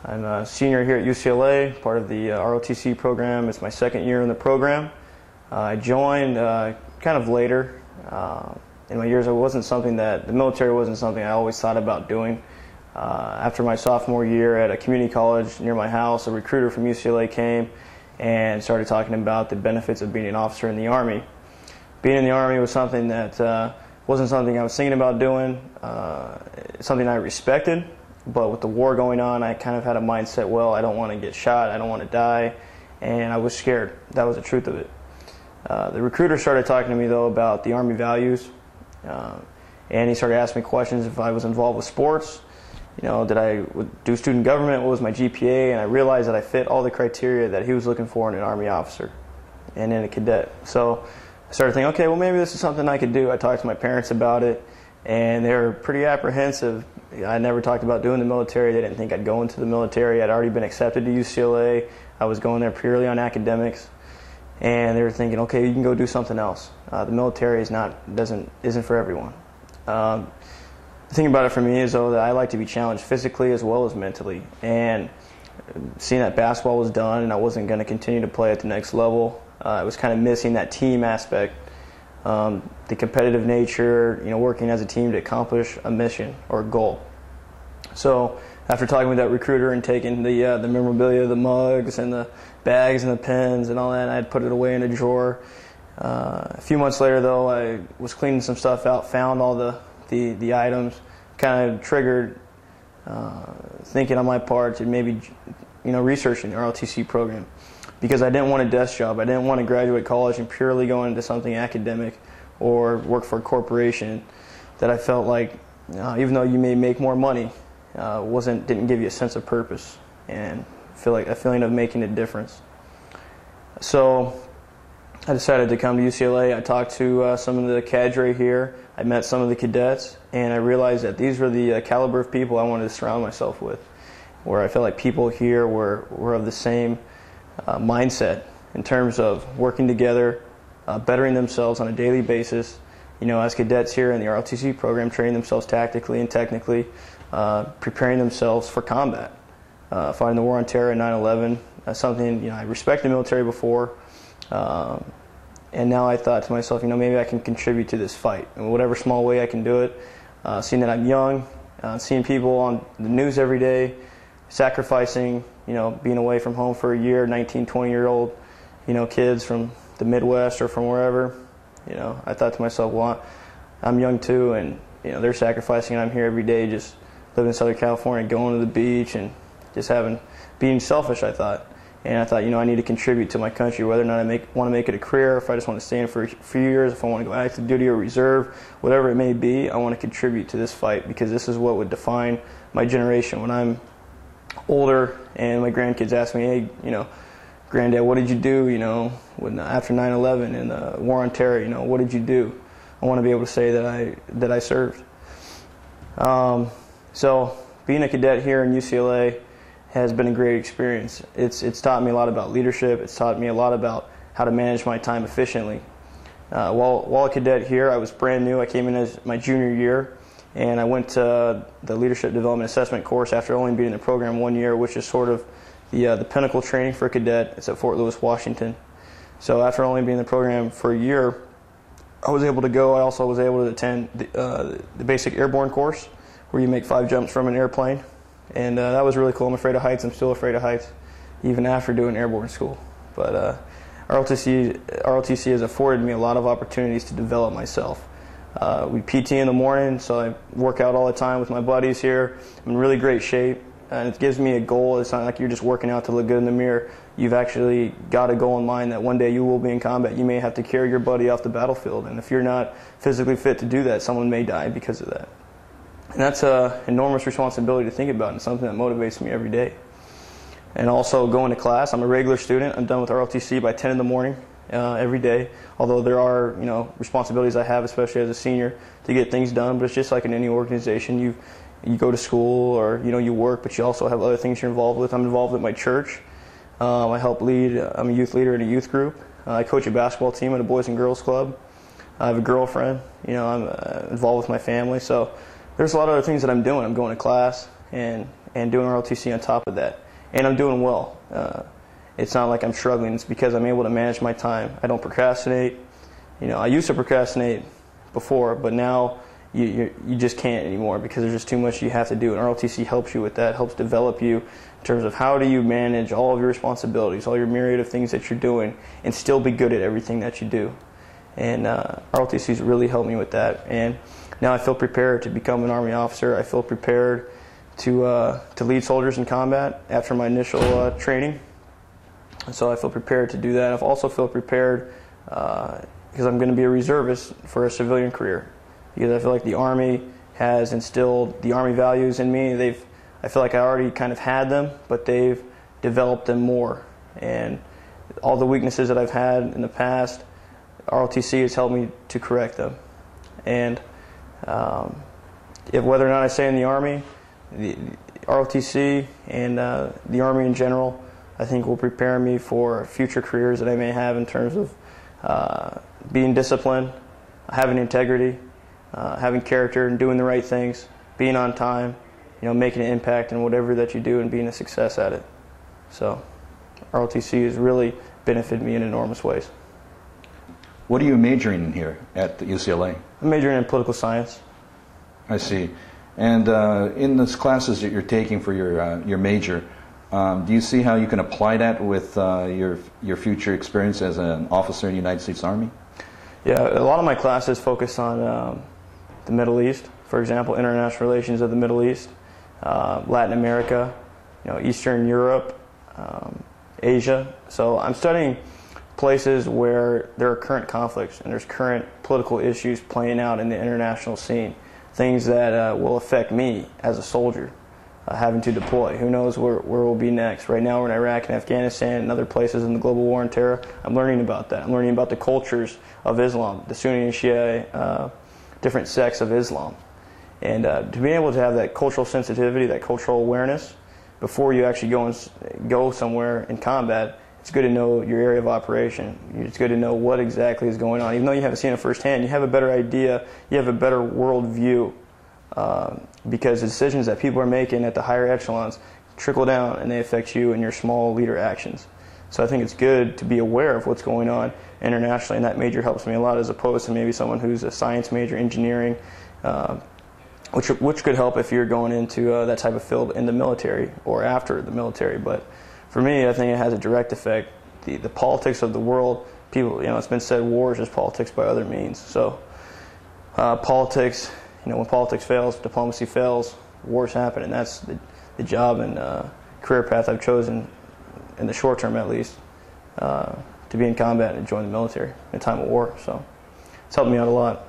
I'm a senior here at UCLA, part of the ROTC program. It's my second year in the program. I joined kind of later in my years. The military wasn't something I always thought about doing. After my sophomore year at a community college near my house, a recruiter from UCLA came and started talking about the benefits of being an officer in the Army. Being in the Army was something that wasn't something I was thinking about doing, something I respected. But with the war going on, I kind of had a mindset, well, I don't want to get shot, I don't want to die, and I was scared. That was the truth of it. The recruiter started talking to me, though, about the Army values, and he started asking me questions if I was involved with sports. You know, did I do student government, what was my GPA, and I realized that I fit all the criteria that he was looking for in an Army officer and in a cadet. So I started thinking, okay, well, maybe this is something I could do. I talked to my parents about it, and they were pretty apprehensive. I never talked about doing the military. They didn't think I'd go into the military. I'd already been accepted to UCLA. I was going there purely on academics, and they were thinking, okay, you can go do something else. The military isn't for everyone. The thing about it for me is, though, that I like to be challenged physically as well as mentally, and seeing that basketball was done and I wasn't going to continue to play at the next level, I was kind of missing that team aspect. The competitive nature, you know, working as a team to accomplish a mission or a goal. So after talking with that recruiter and taking the memorabilia, the mugs and the bags and the pens and all that, I had put it away in a drawer. A few months later, though, I was cleaning some stuff out, found all the items, kind of triggered thinking on my part to maybe, you know, researching the ROTC program. Because I didn't want a desk job. I didn't want to graduate college and purely go into something academic or work for a corporation that I felt like, even though you may make more money, didn't give you a sense of purpose and a feeling of making a difference. So I decided to come to UCLA. I talked to some of the cadre here. I met some of the cadets, and I realized that these were the caliber of people I wanted to surround myself with, where I felt like people here were of the same mindset in terms of working together, bettering themselves on a daily basis. You know, as cadets here in the ROTC program, training themselves tactically and technically, preparing themselves for combat, fighting the war on terror and 9/11. Something, you know, I respect the military before, and now I thought to myself, you know, maybe I can contribute to this fight in whatever small way I can do it. Seeing that I'm young, seeing people on the news every day sacrificing, you know, being away from home for a year, 19, 20-year-old, you know, kids from the Midwest or from wherever, you know, I thought to myself, well, I'm young too, and, you know, they're sacrificing, and I'm here every day just living in Southern California, going to the beach and just being selfish, I thought. And I thought, you know, I need to contribute to my country, whether or not I want to make it a career, if I just want to stay in for a few years, if I want to go active duty or reserve, whatever it may be, I want to contribute to this fight, because this is what would define my generation when I'm older and my grandkids ask me, hey, you know, Granddad, what did you do, you know, after 9/11 and the war on terror, you know, what did you do? I want to be able to say that I served. So being a cadet here in UCLA has been a great experience. It's taught me a lot about leadership. It's taught me a lot about how to manage my time efficiently. While a cadet here, I was brand new. I came in as my junior year, and I went to the Leadership Development Assessment course after only being in the program 1 year, which is sort of the pinnacle training for a cadet. It's at Fort Lewis, Washington. So after only being in the program for a year, I was able to go. I also was able to attend the basic airborne course, where you make 5 jumps from an airplane. And that was really cool. I'm afraid of heights. I'm still afraid of heights, even after doing airborne school. But ROTC has afforded me a lot of opportunities to develop myself. We PT in the morning, so I work out all the time with my buddies here. I'm in really great shape, and it gives me a goal. It's not like you're just working out to look good in the mirror. You've actually got a goal in mind that one day you will be in combat. You may have to carry your buddy off the battlefield, and if you're not physically fit to do that, someone may die because of that. And that's an enormous responsibility to think about, and something that motivates me every day. And also going to class. I'm a regular student. I'm done with ROTC by 10 in the morning every day. Although there are, you know, responsibilities I have, especially as a senior, to get things done. But it's just like in any organization. You go to school, or, you know, you work, but you also have other things you're involved with. I'm involved with my church. I help lead. I'm a youth leader in a youth group. I coach a basketball team at a boys and girls club. I have a girlfriend. You know, I'm involved with my family. So there's a lot of other things that I'm doing. I'm going to class, and doing ROTC on top of that. And I'm doing well. It's not like I'm struggling. It's because I'm able to manage my time. I don't procrastinate. You know, I used to procrastinate before, but now you just can't anymore because there's just too much you have to do. And ROTC helps you with that, helps develop you in terms of how do you manage all of your responsibilities, all your myriad of things that you're doing, and still be good at everything that you do. And ROTC's really helped me with that. And now I feel prepared to become an Army officer. I feel prepared to lead soldiers in combat after my initial training. And so I feel prepared to do that. I also feel prepared because I'm going to be a reservist for a civilian career. Because I feel like the Army has instilled the Army values in me. I feel like I already kind of had them, but they've developed them more. And all the weaknesses that I've had in the past, ROTC has helped me to correct them. And if whether or not I stay in the Army, the ROTC and the Army in general, I think will prepare me for future careers that I may have in terms of being disciplined, having integrity, having character and doing the right things, being on time, you know, making an impact in whatever that you do and being a success at it. So ROTC has really benefited me in enormous ways. What are you majoring in here at the UCLA? I'm majoring in political science. I see. And in those classes that you're taking for your major, do you see how you can apply that with your future experience as an officer in the United States Army? Yeah, a lot of my classes focus on the Middle East, for example, international relations of the Middle East, Latin America, you know, Eastern Europe, Asia. So I'm studying places where there are current conflicts and there's current political issues playing out in the international scene, things that will affect me as a soldier having to deploy. Who knows where we'll be next. Right now we're in Iraq and Afghanistan and other places in the global war on terror. I'm learning about that. I'm learning about the cultures of Islam, the Sunni and Shia, different sects of Islam. And to be able to have that cultural sensitivity, that cultural awareness, before you actually go somewhere in combat, it's good to know your area of operation. It's good to know what exactly is going on. Even though you haven't seen it firsthand, you have a better idea, you have a better world view, because the decisions that people are making at the higher echelons trickle down and they affect you and your small leader actions. So I think it's good to be aware of what's going on internationally, and that major helps me a lot as opposed to maybe someone who's a science major, engineering, which could help if you're going into that type of field in the military or after the military. But for me, I think it has a direct effect. The politics of the world, people, you know, it's been said war is just politics by other means. So politics, you know, when politics fails, diplomacy fails, wars happen, and that's the job and career path I've chosen in the short term, at least, to be in combat and join the military in a time of war. So it's helped me out a lot.